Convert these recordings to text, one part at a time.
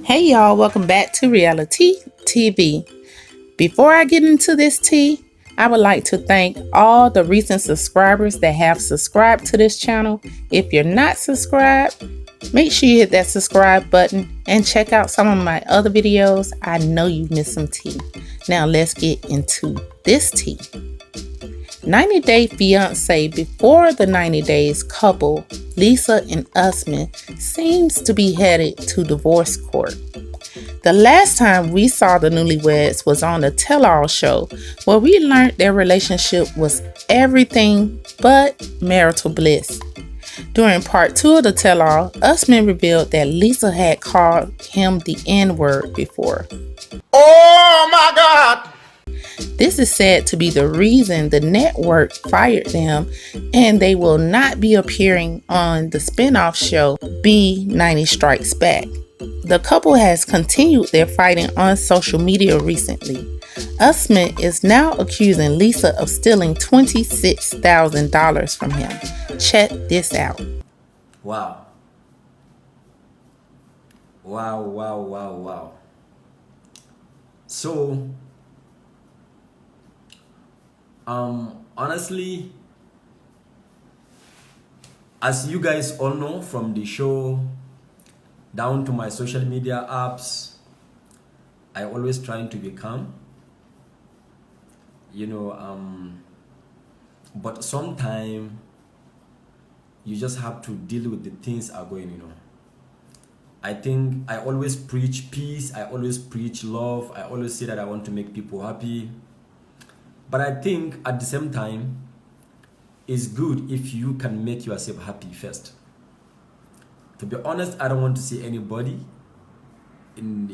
Hey y'all, welcome back to Reality TV. Before I get into this tea, I would like to thank all the recent subscribers that have subscribed to this channel. If you're not subscribed, make sure you hit that subscribe button and check out some of my other videos. I know you missed some tea. Now let's get into this tea. 90-day fiancé before the 90 days couple, Lisa and Usman, seems to be headed to divorce court. The last time we saw the newlyweds was on the Tell All show, where we learned their relationship was everything but marital bliss. During part 2 of the Tell All, Usman revealed that Lisa had called him the N-word before. Oh my God! This is said to be the reason the network fired them, and they will not be appearing on the spinoff show B90 Strikes Back. The couple has continued their fighting on social media recently. Usman is now accusing Lisa of stealing $26,000 from him. Check this out. Wow. Wow. So, honestly, as you guys all know from the show down to my social media apps, I always trying to be calm, but sometimes you just have to deal with the things are going. I think I always preach peace, I always preach love, I always say that I want to make people happy. But I think at the same time, it's good if you can make yourself happy first. To be honest, I don't want to see anybody in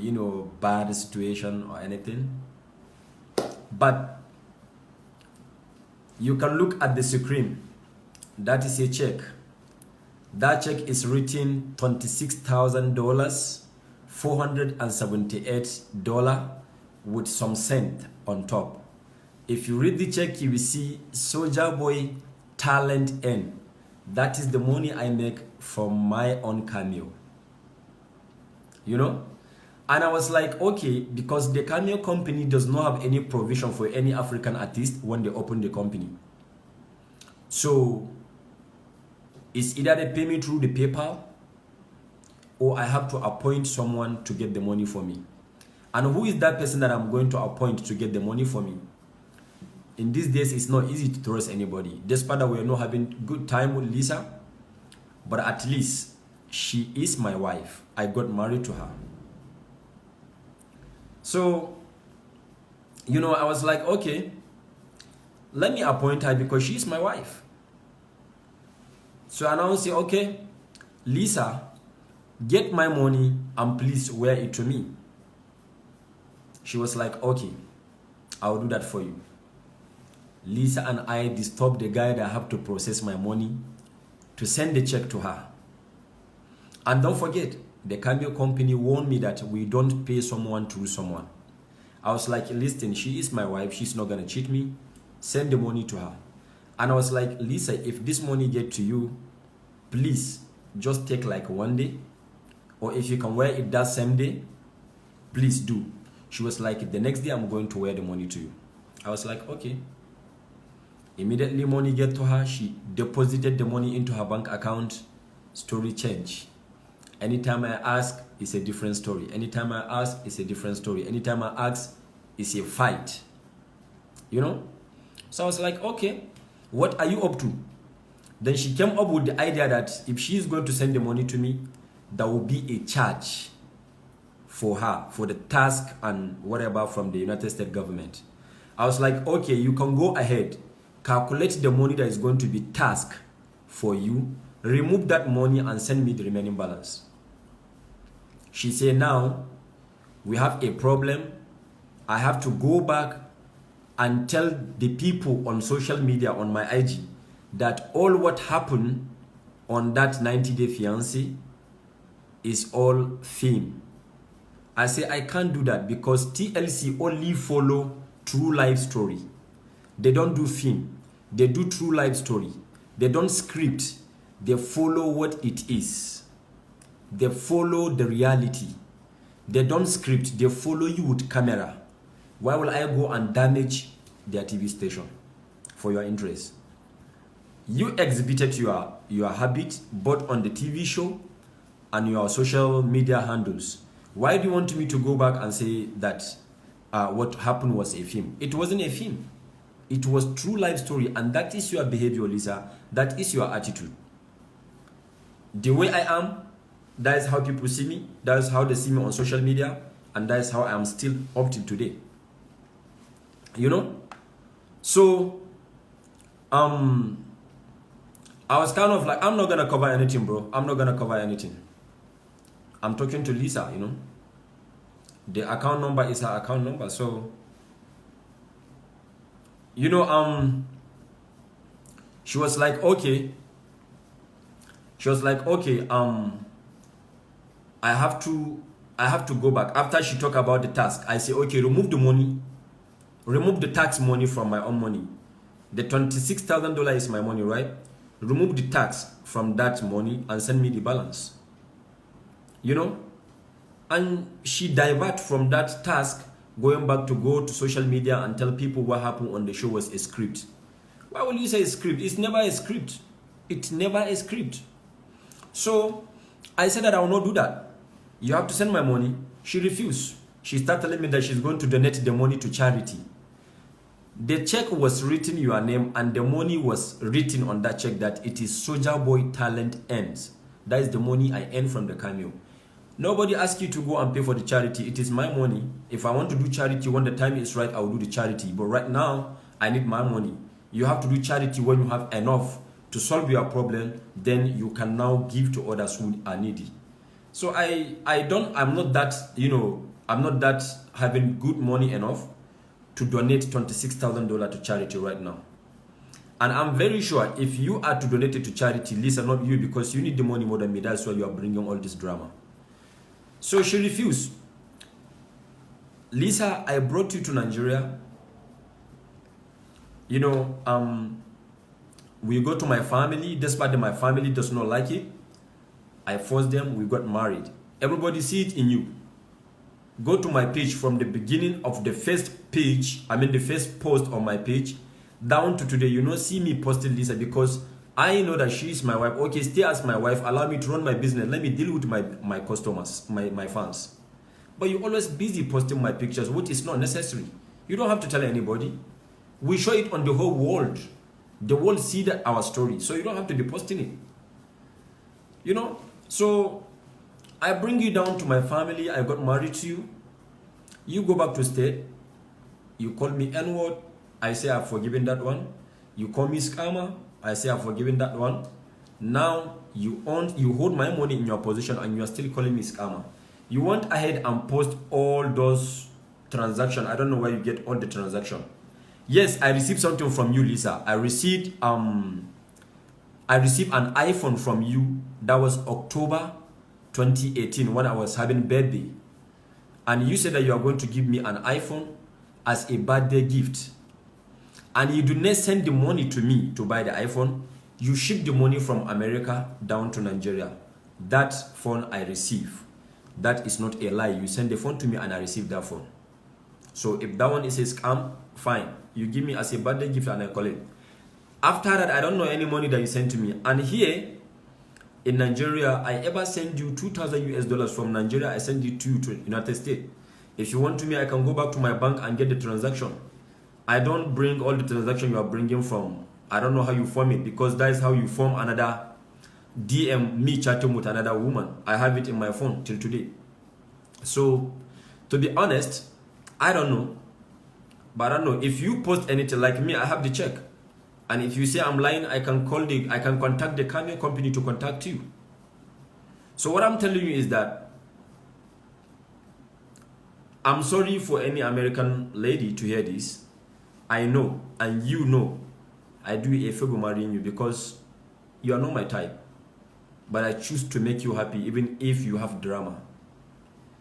bad situation or anything. But you can look at the screen. That is a check. That check is written $26,000, $478 with some cent on top. If you read the check, you will see Soldier Boy Talent N. That is the money I make from my own cameo. And I was like, okay, because the cameo company does not have any provision for any African artist when they open the company. So it's either they pay me through the PayPal or I have to appoint someone to get the money for me. And who is that person that I'm going to appoint to get the money for me? In these days, it's not easy to trust anybody. Despite that we are not having good time with Lisa, but at least she is my wife. I got married to her. So, I was like, okay, let me appoint her because she is my wife. So I now say, okay, Lisa, get my money and please wear it to me. She was like, okay, I'll do that for you. Lisa and I disturbed the guy that have to process my money to send the check to her. And don't forget, the cameo company warned me that we don't pay someone through someone. I was like, listen, she is my wife. She's not going to cheat me. Send the money to her. And I was like, Lisa, if this money get to you, please just take like one day. Or if you can wear it that same day, please do. She was like, the next day I'm going to wear the money to you. I was like, okay. Immediately money get to her, she deposited the money into her bank account. Story change. Anytime I ask, it's a different story. Anytime I ask, it's a different story. Anytime I ask, it's a fight. So I was like, okay, what are you up to? Then she came up with the idea that if she is going to send the money to me, there will be a charge for her, for the task and whatever from the United States government. I was like, okay, you can go ahead. Calculate the money that is going to be tasked for you, remove that money and send me the remaining balance. She said, now we have a problem. I have to go back and tell the people on social media, on my IG, that all what happened on that 90-day fiancé is all film. I say, I can't do that because TLC only follow true life story. They don't do film. They do true life story. They don't script. They follow what it is. they follow the reality. They don't script, they follow you with camera. Why will I go and damage their TV station for your interest? You exhibited your habit both on the TV show and your social media handles. Why do you want me to go back and say that what happened was a film? It wasn't a film. It was true life story, and that is your behavior, Lisa. That is your attitude. The way I am, that is how people see me. That is how they see me on social media, and that is how I am still up till today. You know? So, I was kind of like, I'm not gonna cover anything, bro. I'm not gonna cover anything. I'm talking to Lisa, you know. The account number is her account number, so you know, she was like, okay. She was like, okay, I have to go back. After she talked about the task, I say, okay, remove the money, remove the tax money from my own money. The $26,000 is my money, right? Remove the tax from that money and send me the balance. You know? And she divert from that task, going back to go to social media and tell people what happened on the show was a script. Why will you say a script? It's never a script. It's never a script. So I said that I will not do that. You have to send my money. She refused. She started telling me that she's going to donate the money to charity. The check was written your name, and the money was written on that check that it is Soulja Boy Talent Ends. That is the money I earn from the cameo. Nobody asked you to go and pay for the charity. It is my money. If I want to do charity when the time is right, I will do the charity. But right now, I need my money. You have to do charity when you have enough to solve your problem. Then you can now give to others who are needy. So I'm not that, you know, I'm not that having good money enough to donate $26,000 to charity right now. And I'm very sure if you are to donate it to charity, Lisa, not you, because you need the money more than me. That's why you are bringing all this drama. So she refused. Lisa, I brought you to Nigeria. You know, we go to my family. Despite my family does not like it, I forced them. We got married. Everybody see it in you. Go to my page from the beginning of the first page, the first post on my page, down to today. You know, see me posting Lisa because I know that she is my wife. Okay, stay as my wife. Allow me to run my business. Let me deal with my customers, my fans. But you're always busy posting my pictures, which is not necessary. You don't have to tell anybody. We show it on the whole world. The world see that our story. So you don't have to be posting it. You know? So I bring you down to my family. I got married to you. You go back to state. You call me N-word. I say I've forgiven that one. You call me scammer. I say I've forgiven that one. Now you hold my money in your position and you are still calling me scammer. You went ahead and post all those transactions. I don't know where you get all the transaction. Yes, I received something from you, Lisa. I received an iPhone from you. That was October 2018 when I was having birthday. And you said that you are going to give me an iPhone as a birthday gift. And you do not send the money to me to buy the iPhone. You ship the money from America down to Nigeria. That phone I receive. That is not a lie. You send the phone to me and I receive that phone. So if that one is a scam, fine. You give me as a birthday gift and I call it. After that, I don't know any money that you send to me. And here in Nigeria, I ever send you $2,000 from Nigeria. I send it to you to United States. If you want to me, I can go back to my bank and get the transaction. I don't bring all the transaction you are bringing from. I don't know how you form it because that is how you form another DM me chatting with another woman. I have it in my phone till today. So to be honest, I don't know. But I don't know. If you post anything like me, I have the check. And if you say I'm lying, I can contact the camera company to contact you. So what I'm telling you is that I'm sorry for any American lady to hear this. I know, and you know, I do a favor marrying you because you are not my type. But I choose to make you happy even if you have drama.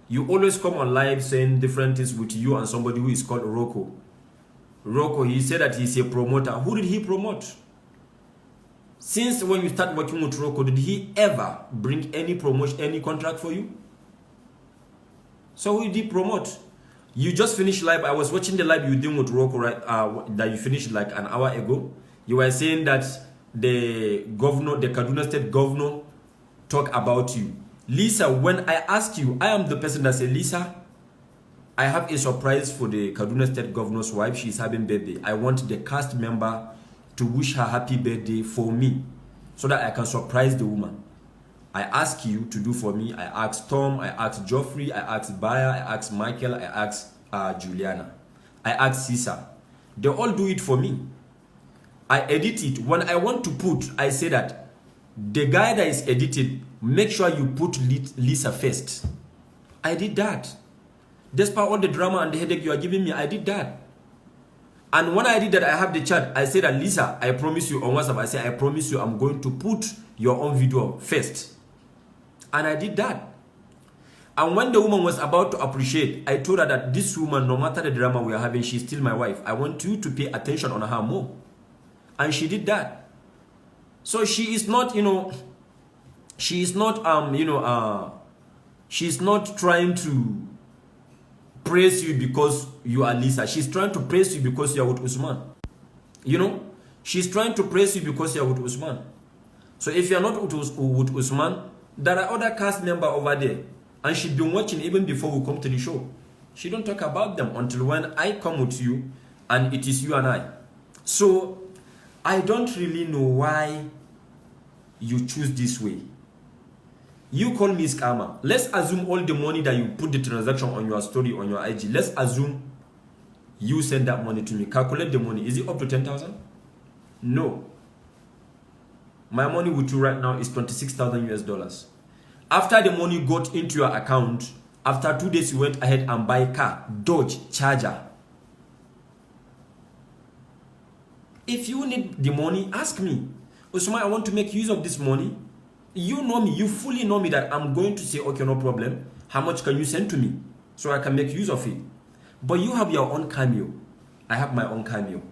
You always come on live saying different things with you and somebody who is called Rocco. Rocco, he said that he's a promoter. Who did he promote? Since when you start working with Rocco, did he ever bring any promotion, any contract for you? So who did he promote? You just finished live. I was watching the live you doing with Rocco, right? That you finished like an hour ago. You were saying that the governor, the Kaduna State governor, talk about you. Lisa, when I ask you, I am the person that said, Lisa, I have a surprise for the Kaduna State governor's wife. She's having birthday. I want the cast member to wish her happy birthday for me so that I can surprise the woman. I ask you to do for me. I asked Tom, I asked Geoffrey, I asked Baya, I asked Michael, I asked Juliana, I asked Cesar. They all do it for me. I edit it. When I want to put, I say that the guy that is edited, make sure you put Lisa first. I did that. Despite all the drama and the headache you are giving me, I did that. And when I did that, I have the chat. I said that, Lisa, I promise you on WhatsApp, I say, I promise you I'm going to put your own video first. And I did that. And when the woman was about to appreciate, I told her that this woman, no matter the drama we are having, she's still my wife. I want you to pay attention on her more. And she did that. So she is not, she is not, she's not trying to praise you because you are Lisa. She's trying to praise you because you are with Usman. She's trying to praise you because you are with Usman. So if you are not with Usman, there are other cast members over there. And she's been watching even before we come to the show. She don't talk about them until when I come with you and it is you and I. So I don't really know why you choose this way. You call me scammer. Let's assume all the money that you put the transaction on your story, on your IG. Let's assume you send that money to me. Calculate the money. Is it up to 10,000? No. My money with you right now is 26,000 US dollars. After the money got into your account, after 2 days you went ahead and buy a car, Dodge Charger. If you need the money, ask me. Usman, I want to make use of this money. You know me, you fully know me that I'm going to say, okay, no problem. How much can you send to me so I can make use of it? But you have your own cameo. I have my own cameo.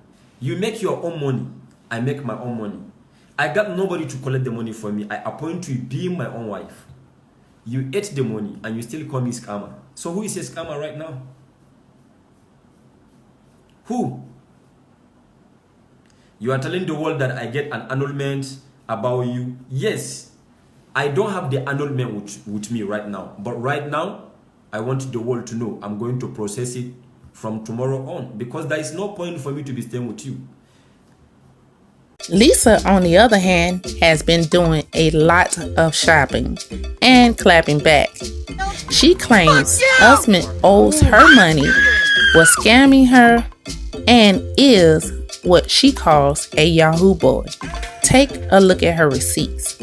You make your own money. I make my own money. I got nobody to collect the money for me. I appoint you being my own wife. You ate the money and you still call me scammer. So who is a scammer right now? Who? You are telling the world that I get an annulment about you. Yes, I don't have the annulment with me right now. But right now, I want the world to know I'm going to process it from tomorrow on. Because there is no point for me to be staying with you. Lisa, on the other hand, has been doing a lot of shopping and clapping back. She claims Usman owes her money, was scamming her, and is what she calls a Yahoo boy. Take a look at her receipts.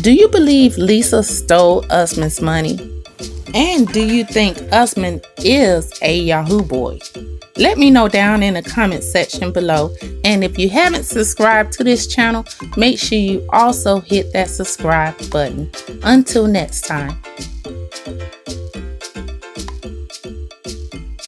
Do you believe Lisa stole Usman's money? And do you think Usman is a Yahoo boy? Let me know down in the comment section below. And if you haven't subscribed to this channel, make sure you also hit that subscribe button. Until next time.